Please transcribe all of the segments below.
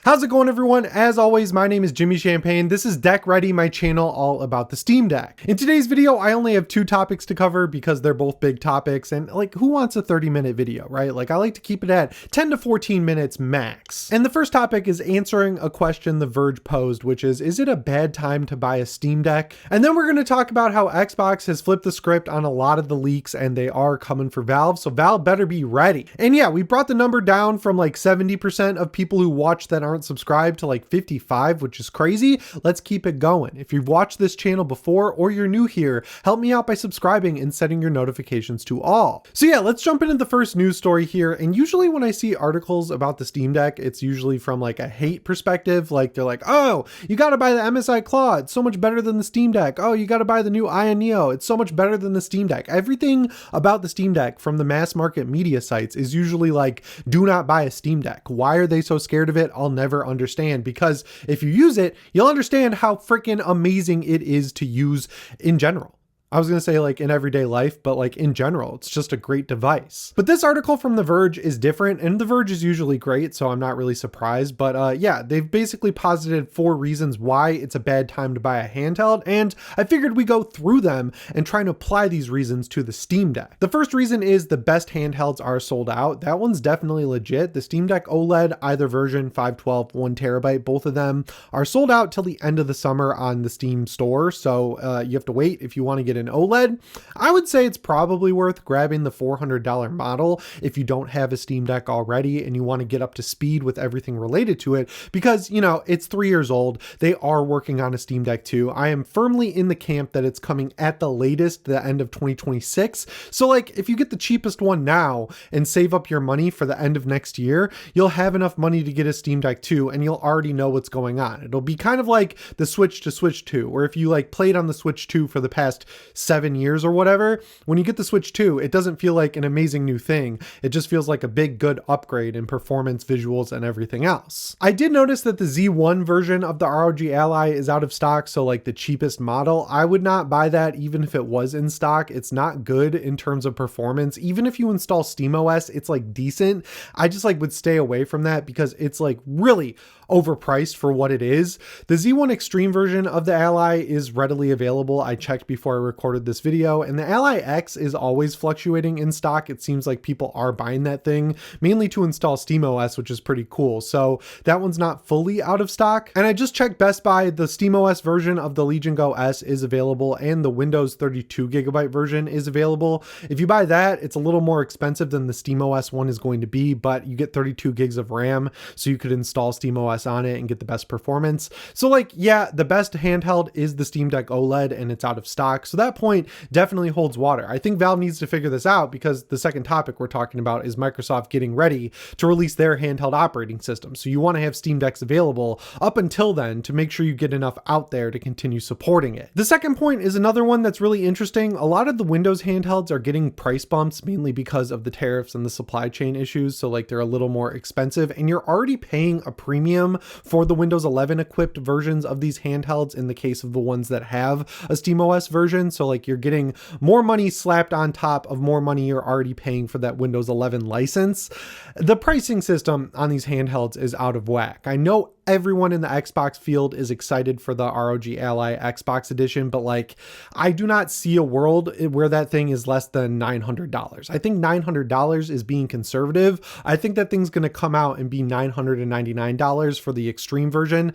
How's it going, everyone? As always, my name is Jimmy Champagne. This is Deck Ready, my channel all about the Steam Deck. In today's video, I only have two topics to cover because they're both big topics, and like, who wants a 30-minute video, right? Like, I like to keep it at 10 to 14 minutes max. And the first topic is answering a question The Verge posed, which is it a bad time to buy a Steam Deck? And then we're going to talk about how Xbox has flipped the script on a lot of the leaks, and they are coming for Valve, so Valve better be ready. And yeah, we brought the number down from like 70% of people who watch that aren't subscribed to like 55, which is crazy. Let's keep it going. If you've watched this channel before or you're new here, help me out by subscribing and setting your notifications to all. So yeah, let's jump into the first news story here. And usually when I see articles about the Steam Deck, it's usually from like a hate perspective. Like they're like, oh, you got to buy the MSI Claw. It's so much better than the Steam Deck. Oh, you got to buy the new Ion Neo. It's so much better than the Steam Deck. Everything about the Steam Deck from the mass market media sites is usually like, do not buy a Steam Deck. Why are they so scared of it? I'll never understand, because if you use it, you'll understand how freaking amazing it is to use in general. I was going to say like in everyday life, but like in general, it's just a great device. But this article from The Verge is different, and The Verge is usually great, so I'm not really surprised. But yeah, they've basically posited 4 reasons why it's a bad time to buy a handheld, and I figured we go through them and try to apply these reasons to the Steam Deck. The first reason is the best handhelds are sold out. That one's definitely legit. The Steam Deck OLED, either version, 512, 1 terabyte, both of them are sold out till the end of the summer on the Steam store. So you have to wait if you want to get an OLED. I would say it's probably worth grabbing the $400 model if you don't have a Steam Deck already and you want to get up to speed with everything related to it, because, you know, it's 3 years old. They are working on a Steam Deck 2. I am firmly in the camp that it's coming at the latest, the end of 2026. So like, if you get the cheapest one now and save up your money for the end of next year, you'll have enough money to get a Steam Deck 2 and you'll already know what's going on. It'll be kind of like the Switch to Switch 2, or if you like played on the Switch 2 for the past 7 years or whatever, when you get the Switch 2, it doesn't feel like an amazing new thing. It just feels like a big, good upgrade in performance, visuals, and everything else. I did notice that the Z1 version of the ROG Ally is out of stock, so like the cheapest model. I would not buy that even if it was in stock. It's not good in terms of performance. Even if you install SteamOS, it's like decent. I just like would stay away from that because it's like really overpriced for what it is. The Z1 Extreme version of the Ally is readily available. I checked before I recorded this video, and the Ally X is always fluctuating in stock. It seems like people are buying that thing mainly to install SteamOS, which is pretty cool. So that one's not fully out of stock. And I just checked Best Buy. The SteamOS version of the Legion Go S is available, and the Windows 32 gigabyte version is available. If you buy that, it's a little more expensive than the SteamOS one is going to be, but you get 32 gigs of RAM, so you could install SteamOS on it and get the best performance. So like, yeah, the best handheld is the Steam Deck OLED, and it's out of stock. So that point definitely holds water. I think Valve needs to figure this out, because the second topic we're talking about is Microsoft getting ready to release their handheld operating system. So you want to have Steam Decks available up until then to make sure you get enough out there to continue supporting it. The second point is another one that's really interesting. A lot of the Windows handhelds are getting price bumps mainly because of the tariffs and the supply chain issues. So like they're a little more expensive, and you're already paying a premium for the Windows 11 equipped versions of these handhelds in the case of the ones that have a SteamOS version. So like you're getting more money slapped on top of more money you're already paying for that Windows 11 license. The pricing system on these handhelds is out of whack. I know everyone in the Xbox field is excited for the ROG Ally Xbox edition, but like, I do not see a world where that thing is less than $900. I think $900 is being conservative. I think that thing's going to come out and be $999 for the Extreme version.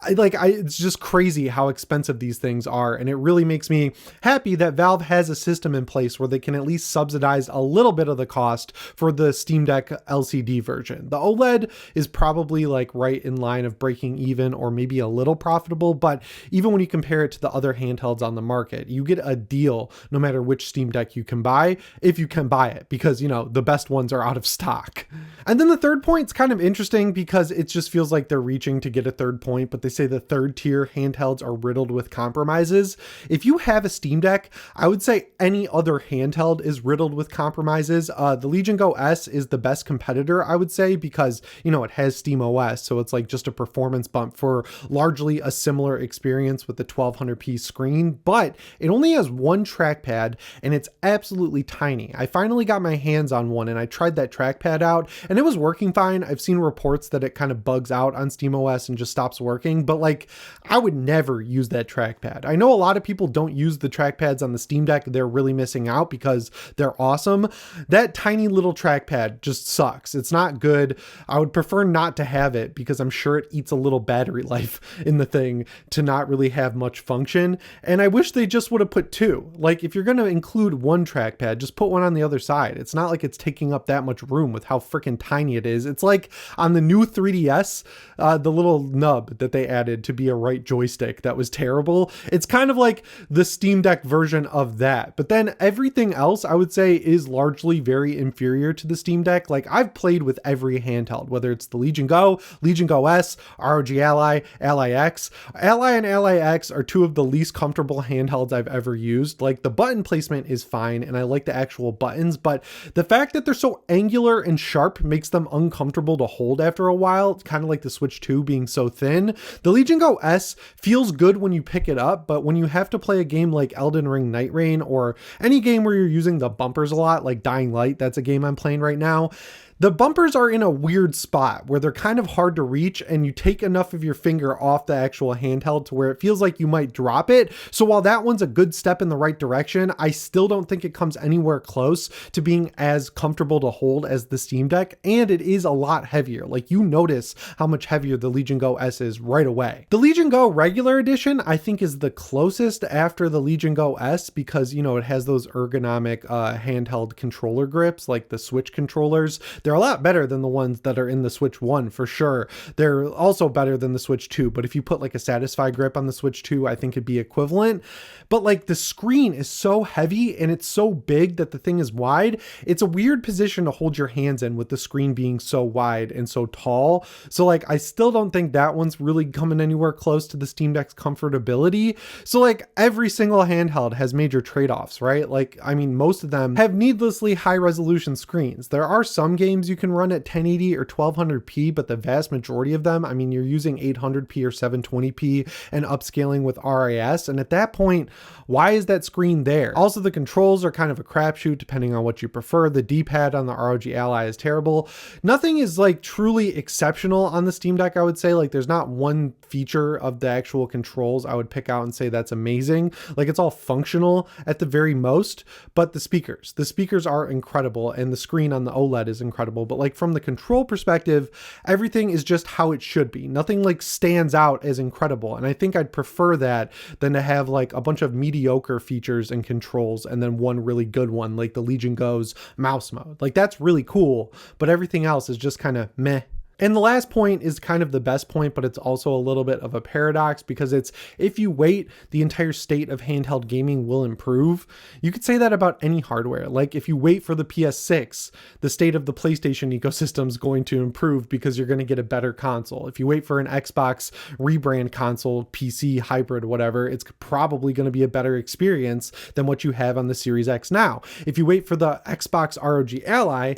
It's just crazy how expensive these things are, and it really makes me happy that Valve has a system in place where they can at least subsidize a little bit of the cost for the Steam Deck LCD version. The OLED is probably like right in line of breaking even or maybe a little profitable, but even when you compare it to the other handhelds on the market, you get a deal no matter which Steam Deck you can buy, if you can buy it, because, you know, the best ones are out of stock. And then the third point's kind of interesting because it just feels like they're reaching to get a third point, but they say the third tier handhelds are riddled with compromises. If you have a Steam Deck, I would say any other handheld is riddled with compromises. The Legion Go S is the best competitor, I would say, because, you know, it has SteamOS, so it's like just a performance bump for largely a similar experience with the 1200p screen, but it only has one trackpad and it's absolutely tiny. I finally got my hands on one and I tried that trackpad out and it was working fine. I've seen reports that it kind of bugs out on SteamOS and just stops working, but like I would never use that trackpad. I know a lot of people don't use the trackpads on the Steam Deck. They're really missing out because they're awesome. That tiny little trackpad just sucks. It's not good. I would prefer not to have it because I'm sure it eats a little battery life in the thing to not really have much function. And I wish they just would have put two. Like if you're going to include one trackpad, just put one on the other side. It's not like it's taking up that much room with how freaking tiny it is. It's like on the new 3DS, the little nub that they added to be a right joystick that was terrible. It's kind of like the Steam Deck version of that. But then everything else I would say is largely very inferior to the Steam Deck. Like I've played with every handheld, whether it's the Legion Go S, ROG Ally, Ally X. Ally and Ally X are two of the least comfortable handhelds I've ever used. Like the button placement is fine and I like the actual buttons, but the fact that they're so angular and sharp makes them uncomfortable to hold after a while. It's kind of like the Switch 2 being so thin. The Legion Go S feels good when you pick it up, but when you have to play a game like Elden Ring Night Rain or any game where you're using the bumpers a lot, like Dying Light, that's a game I'm playing right now, the bumpers are in a weird spot where they're kind of hard to reach and you take enough of your finger off the actual handheld to where it feels like you might drop it. So while that one's a good step in the right direction, I still don't think it comes anywhere close to being as comfortable to hold as the Steam Deck, and it is a lot heavier. Like you notice how much heavier the Legion Go S is right away. The Legion Go regular edition I think is the closest after the Legion Go S because, you know, it has those ergonomic handheld controller grips like the Switch controllers. They're a lot better than the ones that are in the Switch 1 for sure. They're also better than the Switch 2, but if you put like a Satisfy grip on the Switch 2, I think it'd be equivalent. But like the screen is so heavy and it's so big that the thing is wide. It's a weird position to hold your hands in with the screen being so wide and so tall. So like I still don't think that one's really coming anywhere close to the Steam Deck's comfortability. So like every single handheld has major trade-offs, right? Like, I mean, most of them have needlessly high resolution screens. There are some games you can run at 1080 or 1200p, but the vast majority of them, I mean, you're using 800p or 720p and upscaling with RAS. And at that point, why is that screen there? Also, the controls are kind of a crapshoot depending on what you prefer. The D-pad on the ROG Ally is terrible. Nothing is like truly exceptional on the Steam Deck, I would say. Like there's not one feature of the actual controls I would pick out and say that's amazing. Like it's all functional at the very most, but the speakers are incredible and the screen on the OLED is incredible. But like from the control perspective, everything is just how it should be. Nothing like stands out as incredible. And I think I'd prefer that than to have like a bunch of mediocre features and controls and then one really good one like the Legion Go's mouse mode. Like that's really cool, but everything else is just kind of meh. And the last point is kind of the best point, but it's also a little bit of a paradox because it's if you wait, the entire state of handheld gaming will improve. You could say that about any hardware. Like if you wait for the PS6, the state of the PlayStation ecosystem is going to improve because you're going to get a better console. If you wait for an Xbox rebrand console, PC, hybrid, whatever, it's probably going to be a better experience than what you have on the Series X now. If you wait for the Xbox ROG Ally,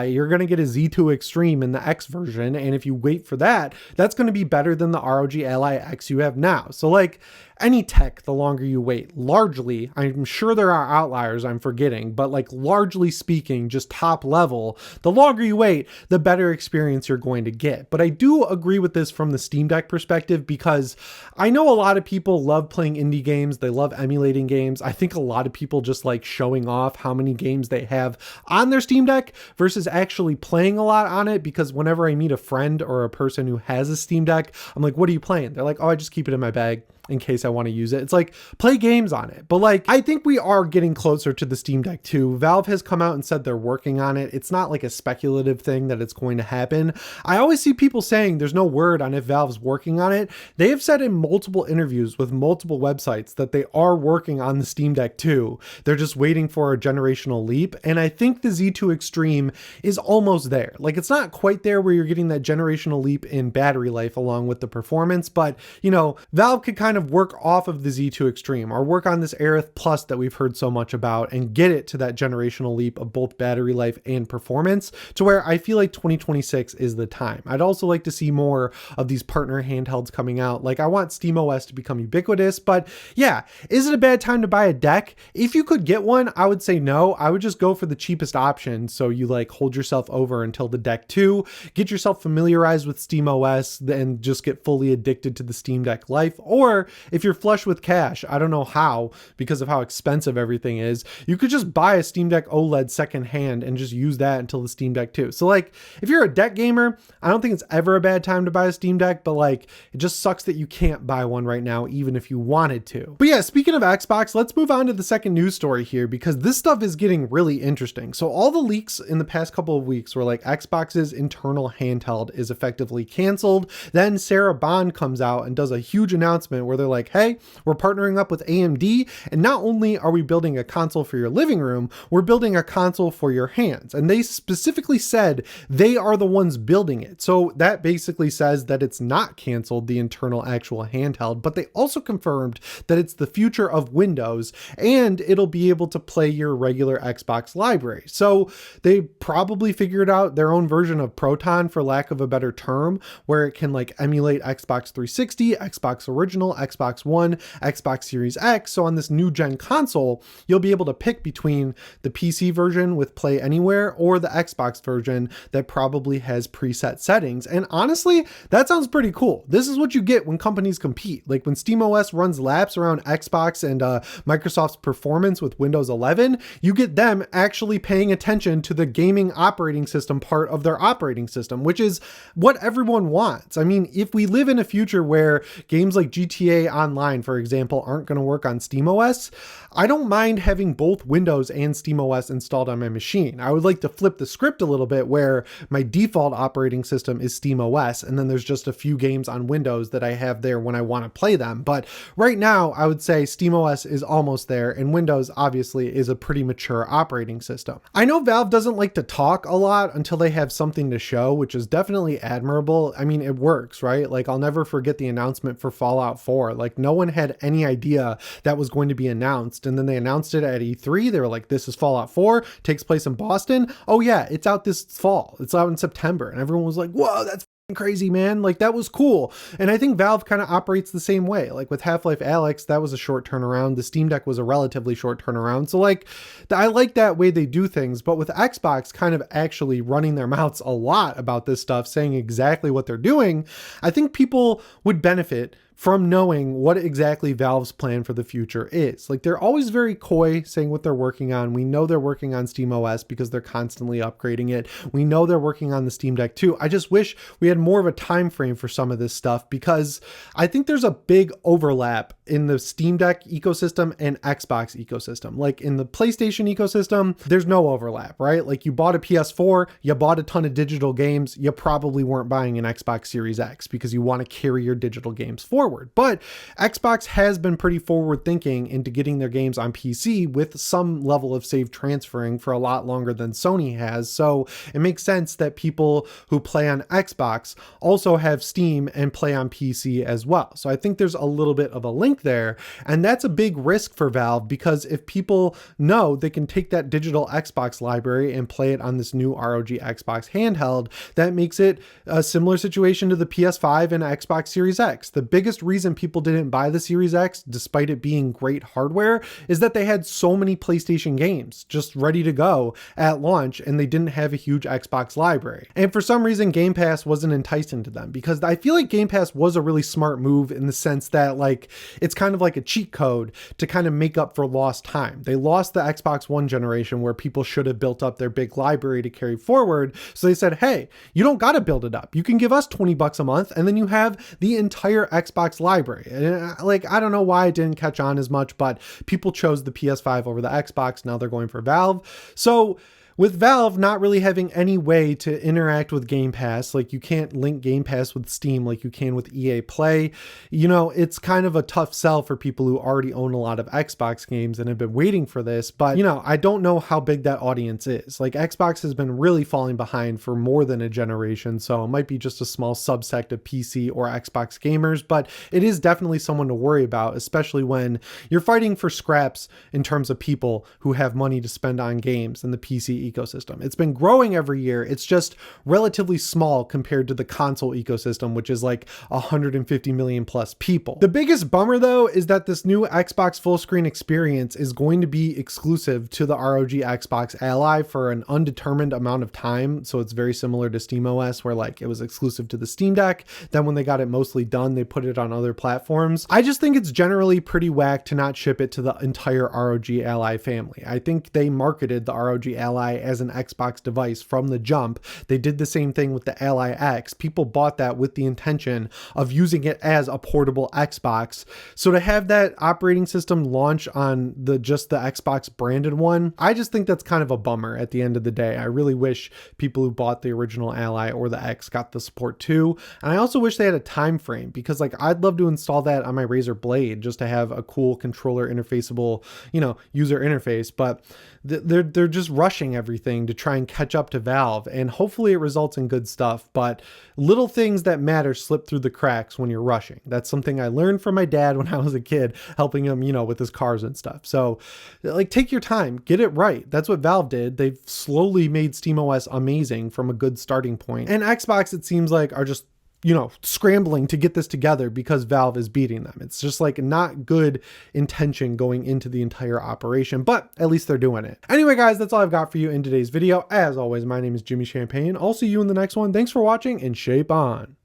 you're going to get a Z2 Extreme in the X version. And if you wait for that, that's going to be better than the ROG Ally X you have now. So like any tech, the longer you wait, largely, I'm sure there are outliers I'm forgetting, but like largely speaking, just top level, the longer you wait, the better experience you're going to get. But I do agree with this from the Steam Deck perspective because I know a lot of people love playing indie games. They love emulating games. I think a lot of people just like showing off how many games they have on their Steam Deck versus actually playing a lot on it, because whenever I meet a friend or a person who has a Steam Deck, I'm like, what are you playing? They're like, oh, I just keep it in my bag in case I want to use it. It's like, play games on it. But like, I think we are getting closer to the Steam Deck 2. Valve has come out and said they're working on it. It's not like a speculative thing that it's going to happen. I always see people saying there's no word on if Valve's working on it. They have said in multiple interviews with multiple websites that they are working on the Steam Deck 2. They're just waiting for a generational leap. And I think the Z2 Extreme is almost there. Like, it's not quite there where you're getting that generational leap in battery life along with the performance, but you know, Valve could kind kind of work off of the Z2 Extreme or work on this Aerith Plus that we've heard so much about and get it to that generational leap of both battery life and performance to where I feel like 2026 is the time. I'd also like to see more of these partner handhelds coming out. Like I want SteamOS to become ubiquitous, but yeah, is it a bad time to buy a deck? If you could get one, I would say no. I would just go for the cheapest option. So you like hold yourself over until the Deck 2, get yourself familiarized with SteamOS and just get fully addicted to the Steam Deck life. Or if you're flush with cash, I don't know how, because of how expensive everything is, you could just buy a Steam Deck OLED secondhand and just use that until the Steam Deck 2. So like if you're a deck gamer, I don't think it's ever a bad time to buy a Steam Deck, but like it just sucks that you can't buy one right now, even if you wanted to. But yeah, speaking of Xbox, let's move on to the second news story here because this stuff is getting really interesting. So all the leaks in the past couple of weeks were like Xbox's internal handheld is effectively canceled. Then Sarah Bond comes out and does a huge announcement where they're like, hey, we're partnering up with AMD, and not only are we building a console for your living room, we're building a console for your hands. And they specifically said they are the ones building it. So that basically says that it's not canceled, the internal actual handheld, but they also confirmed that it's the future of Windows and it'll be able to play your regular Xbox library. So they probably figured out their own version of Proton, for lack of a better term, where it can like emulate Xbox 360, Xbox Original, Xbox One, Xbox Series X. So on this new gen console, you'll be able to pick between the PC version with Play Anywhere or the Xbox version that probably has preset settings. And honestly, that sounds pretty cool. This is what you get when companies compete. Like when SteamOS runs laps around Xbox and Microsoft's performance with Windows 11, you get them actually paying attention to the gaming operating system part of their operating system, which is what everyone wants. I mean, if we live in a future where games like GTA Online, for example, aren't going to work on SteamOS, I don't mind having both Windows and SteamOS installed on my machine. I would like to flip the script a little bit where my default operating system is SteamOS, and then there's just a few games on Windows that I have there when I want to play them. But right now, I would say SteamOS is almost there, and Windows obviously is a pretty mature operating system. I know Valve doesn't like to talk a lot until they have something to show, which is definitely admirable. I mean, it works, right? Like I'll never forget the announcement for Fallout 4. Like no one had any idea that was going to be announced. And then they announced it at E3. They were like, this is Fallout 4, takes place in Boston. Oh yeah, it's out this fall. It's out in September. And everyone was like, whoa, that's crazy, man. Like that was cool. And I think Valve kind of operates the same way. Like with Half-Life Alyx, that was a short turnaround. The Steam Deck was a relatively short turnaround. So like I like that way they do things, but with Xbox kind of actually running their mouths a lot about this stuff, saying exactly what they're doing, I think people would benefit from knowing what exactly Valve's plan for the future is. Like they're always very coy saying what they're working on. We know they're working on SteamOS because they're constantly upgrading it. We know they're working on the Steam Deck too. I just wish we had more of a time frame for some of this stuff because I think there's a big overlap in the Steam Deck ecosystem and Xbox ecosystem. Like in the PlayStation ecosystem, there's no overlap, right? Like you bought a PS4, you bought a ton of digital games, you probably weren't buying an Xbox Series X because you want to carry your digital games forward. But Xbox has been pretty forward thinking into getting their games on PC with some level of save transferring for a lot longer than Sony has. So it makes sense that people who play on Xbox also have Steam and play on PC as well. So I think there's a little bit of a link there. And that's a big risk for Valve because if people know they can take that digital Xbox library and play it on this new ROG Xbox handheld, that makes it a similar situation to the PS5 and Xbox Series X. The biggest reason people didn't buy the Series X, despite it being great hardware, is that they had so many PlayStation games just ready to go at launch and they didn't have a huge Xbox library. And for some reason, Game Pass wasn't enticing to them because I feel like Game Pass was a really smart move in the sense that like it's kind of like a cheat code to kind of make up for lost time. They lost the Xbox One generation where people should have built up their big library to carry forward. So they said, hey, you don't got to build it up. You can give us $20 a month and then you have the entire Xbox library. And like, I don't know why it didn't catch on as much, but people chose the PS5 over the Xbox. Now they're going for Valve. So With Valve not really having any way to interact with Game Pass, like you can't link Game Pass with Steam like you can with EA Play, you know, it's kind of a tough sell for people who already own a lot of Xbox games and have been waiting for this. But, you know, I don't know how big that audience is. Like Xbox has been really falling behind for more than a generation, so it might be just a small subsect of PC or Xbox gamers, but it is definitely someone to worry about, especially when you're fighting for scraps in terms of people who have money to spend on games in the PC ecosystem. It's been growing every year. It's just relatively small compared to the console ecosystem, which is like 150 million plus people. The biggest bummer though is that this new Xbox full screen experience is going to be exclusive to the ROG Xbox Ally for an undetermined amount of time. So it's very similar to SteamOS where like it was exclusive to the Steam Deck. Then when they got it mostly done, they put it on other platforms. I just think it's generally pretty whack to not ship it to the entire ROG Ally family. I think they marketed the ROG Ally as an Xbox device from the jump. They did the same thing with the Ally X. People bought that with the intention of using it as a portable Xbox. So to have that operating system launch on just the Xbox branded one, I just think that's kind of a bummer at the end of the day. I really wish people who bought the original Ally or the X got the support too. And I also wish they had a time frame because like I'd love to install that on my Razer Blade just to have a cool controller interfaceable, you know, user interface, but they're just rushing everything to try and catch up to Valve, and hopefully it results in good stuff, but little things that matter slip through the cracks when you're rushing. That's something I learned from my dad when I was a kid, helping him, you know, with his cars and stuff. So like take your time, get it right. That's what Valve did. They've slowly made SteamOS amazing from a good starting point. And Xbox, it seems like, are just, you know, scrambling to get this together because Valve is beating them. It's just like not good intention going into the entire operation, but at least they're doing it. Anyway, guys, that's all I've got for you in today's video. As always, my name is Jimmy Champagne. I'll see you in the next one. Thanks for watching and shape on.